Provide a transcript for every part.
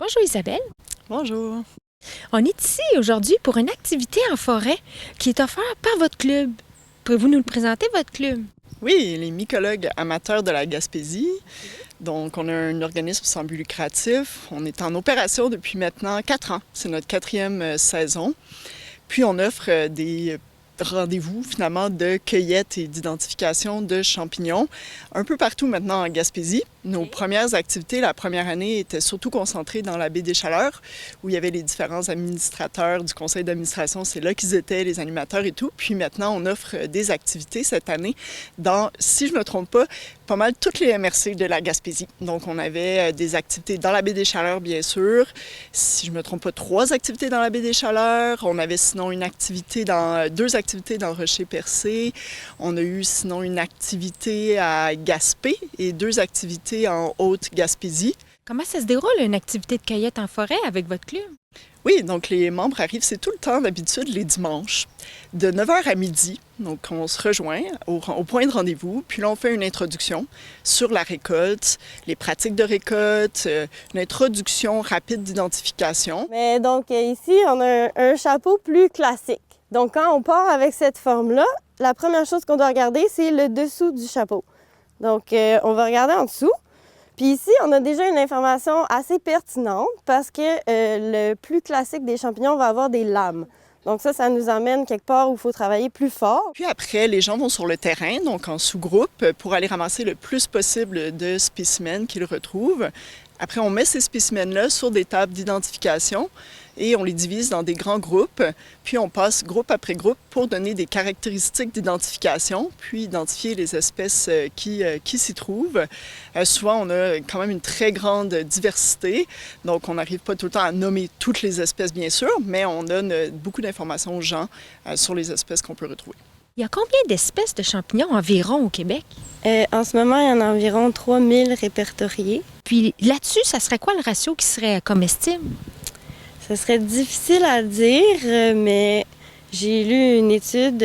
Bonjour Isabelle. Bonjour. On est ici aujourd'hui pour une activité en forêt qui est offerte par votre club. Pouvez-vous nous le présenter, votre club? Oui, les mycologues amateurs de la Gaspésie. Donc, on a un organisme sans but lucratif. On est en opération depuis maintenant 4 ans. C'est notre 4e saison. Puis, on offre des rendez-vous, finalement, de cueillette et d'identification de champignons un peu partout maintenant en Gaspésie. Nos premières activités, la première année, étaient surtout concentrées dans la baie des Chaleurs, où il y avait les différents administrateurs du conseil d'administration. C'est là qu'ils étaient, les animateurs et tout. Puis maintenant, on offre des activités cette année dans, si je ne me trompe pas mal toutes les MRC de la Gaspésie. Donc, on avait des activités dans la baie des Chaleurs, bien sûr. Si je ne me trompe pas, 3 activités dans la baie des Chaleurs. On avait sinon une activité deux activités dans Rocher-Percé. On a eu sinon une activité à Gaspé et 2 activités en Haute-Gaspésie. Comment ça se déroule une activité de cueillette en forêt avec votre club? Oui, donc les membres arrivent, c'est tout le temps d'habitude les dimanches, de 9h à midi. Donc on se rejoint au point de rendez-vous, puis là on fait une introduction sur la récolte, les pratiques de récolte, une introduction rapide d'identification. Mais donc ici, on a un chapeau plus classique. Donc quand on part avec cette forme-là, la première chose qu'on doit regarder, c'est le dessous du chapeau. Donc on va regarder en dessous. Puis ici, on a déjà une information assez pertinente parce que le plus classique des champignons va avoir des lames. Donc ça nous amène quelque part où il faut travailler plus fort. Puis après, les gens vont sur le terrain, donc en sous-groupe, pour aller ramasser le plus possible de spécimens qu'ils retrouvent. Après, on met ces spécimens-là sur des tables d'identification et on les divise dans des grands groupes. Puis on passe groupe après groupe pour donner des caractéristiques d'identification, puis identifier les espèces qui s'y trouvent. Souvent, on a quand même une très grande diversité, donc on n'arrive pas tout le temps à nommer toutes les espèces, bien sûr, mais on donne beaucoup d'informations aux gens sur les espèces qu'on peut retrouver. Il y a combien d'espèces de champignons environ au Québec? En ce moment, il y en a environ 3000 répertoriés. Puis là-dessus, ça serait quoi le ratio qui serait comestible? Ce serait difficile à dire, mais j'ai lu une étude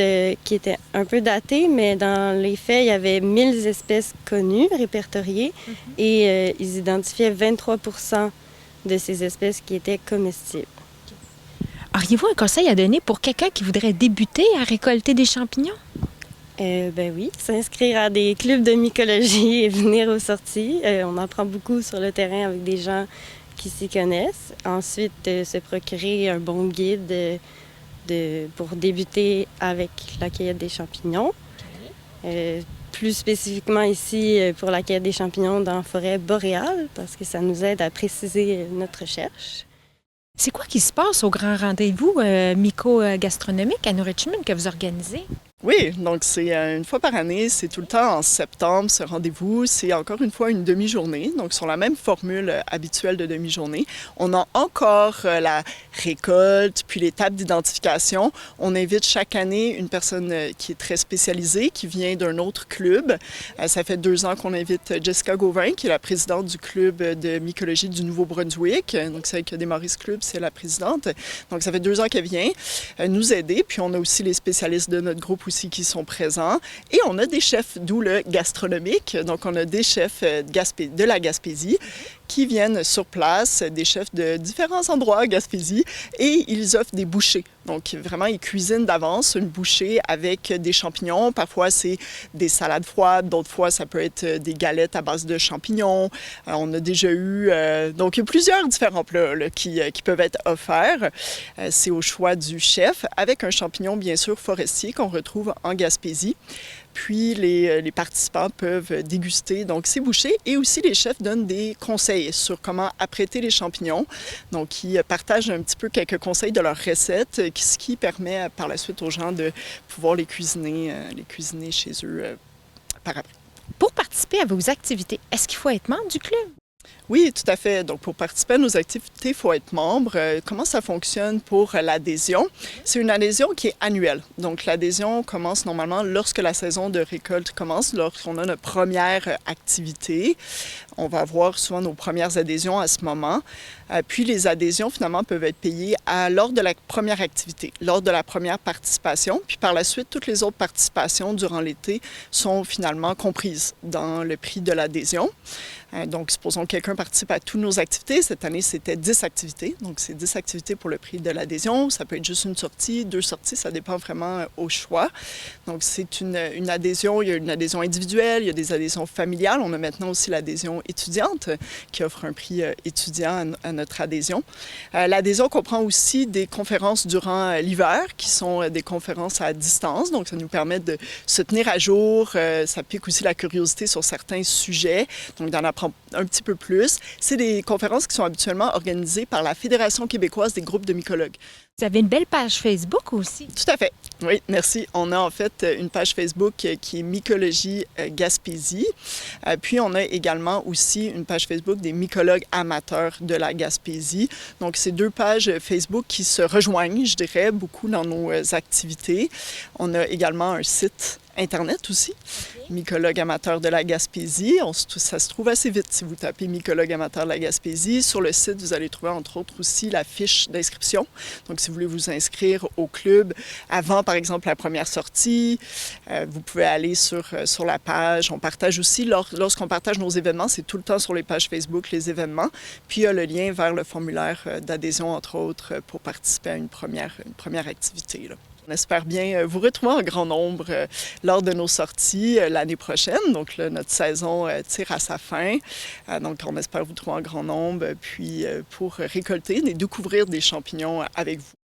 qui était un peu datée, mais dans les faits, il y avait 1000 espèces connues, répertoriées, et ils identifiaient 23 % de ces espèces qui étaient comestibles. Auriez-vous un conseil à donner pour quelqu'un qui voudrait débuter à récolter des champignons? Ben oui, s'inscrire à des clubs de mycologie et venir aux sorties. On apprend beaucoup sur le terrain avec des gens qui s'y connaissent. Ensuite, se procurer un bon guide pour débuter avec la cueillette des champignons. Plus spécifiquement ici, pour la cueillette des champignons dans la forêt boréale, parce que ça nous aide à préciser notre recherche. C'est quoi qui se passe au grand rendez-vous myco-gastronomique à New Richmond que vous organisez? Oui, donc c'est une fois par année, c'est tout le temps en septembre ce rendez-vous. C'est encore une fois une demi-journée, donc sur la même formule habituelle de demi-journée. On a encore la récolte, puis les tables d'identification. On invite chaque année une personne qui est très spécialisée, qui vient d'un autre club. Ça fait 2 ans qu'on invite Jessica Gauvin, qui est la présidente du club de mycologie du Nouveau-Brunswick. Donc celle qui a démarré ce club, c'est la présidente. Donc ça fait 2 ans qu'elle vient nous aider. Puis on a aussi les spécialistes de notre groupe aussi qui sont présents. Et on a des chefs, d'où le gastronomique. Donc, on a des chefs de la Gaspésie qui viennent sur place, des chefs de différents endroits à Gaspésie, et ils offrent des bouchées. Donc, vraiment, ils cuisinent d'avance une bouchée avec des champignons. Parfois, c'est des salades froides. D'autres fois, ça peut être des galettes à base de champignons. On a déjà eu... donc, il y a plusieurs différents plats là, qui peuvent être offerts. C'est au choix du chef, avec un champignon, bien sûr, forestier qu'on retrouve en Gaspésie. Puis, les participants peuvent déguster donc ces bouchées et aussi les chefs donnent des conseils sur comment apprêter les champignons. Donc, ils partagent un petit peu quelques conseils de leurs recettes, ce qui permet par la suite aux gens de pouvoir les cuisiner chez eux par après. Pour participer à vos activités, est-ce qu'il faut être membre du club? Oui, tout à fait. Donc, pour participer à nos activités, il faut être membre. Comment ça fonctionne pour l'adhésion? C'est une adhésion qui est annuelle. Donc, l'adhésion commence normalement lorsque la saison de récolte commence, lorsqu'on a notre première activité. On va avoir souvent nos premières adhésions à ce moment. Puis, les adhésions, finalement, peuvent être payées lors de la première activité, lors de la première participation. Puis par la suite, toutes les autres participations durant l'été sont finalement comprises dans le prix de l'adhésion. Donc, supposons que quelqu'un participe à toutes nos activités. Cette année, c'était 10 activités. Donc, c'est 10 activités pour le prix de l'adhésion. Ça peut être juste une sortie, 2 sorties, ça dépend vraiment au choix. Donc, c'est une adhésion. Il y a une adhésion individuelle, il y a des adhésions familiales. On a maintenant aussi l'adhésion étudiante qui offre un prix étudiant à notre adhésion. L'adhésion comprend aussi des conférences durant l'hiver qui sont des conférences à distance. Donc, ça nous permet de se tenir à jour. Ça pique aussi la curiosité sur certains sujets. Donc, d'en apprendre un petit peu plus. C'est des conférences qui sont habituellement organisées par la Fédération québécoise des groupes de mycologues. Vous avez une belle page Facebook aussi. Tout à fait. Oui, merci. On a en fait une page Facebook qui est Mycologie Gaspésie. Puis on a également aussi une page Facebook des mycologues amateurs de la Gaspésie. Donc, c'est 2 pages Facebook qui se rejoignent, je dirais, beaucoup dans nos activités. On a également un site Internet aussi, mycologue amateur de la Gaspésie. Ça se trouve assez vite si vous tapez mycologue amateur de la Gaspésie. Sur le site, vous allez trouver entre autres aussi la fiche d'inscription. Donc, si vous voulez vous inscrire au club avant, par exemple, la première sortie, vous pouvez aller sur la page. On partage aussi, lorsqu'on partage nos événements, c'est tout le temps sur les pages Facebook, les événements. Puis, il y a le lien vers le formulaire d'adhésion, entre autres, pour participer à une première activité, là. On espère bien vous retrouver en grand nombre lors de nos sorties l'année prochaine. Donc, là, notre saison tire à sa fin. Donc, on espère vous trouver en grand nombre, puis pour récolter et découvrir des champignons avec vous.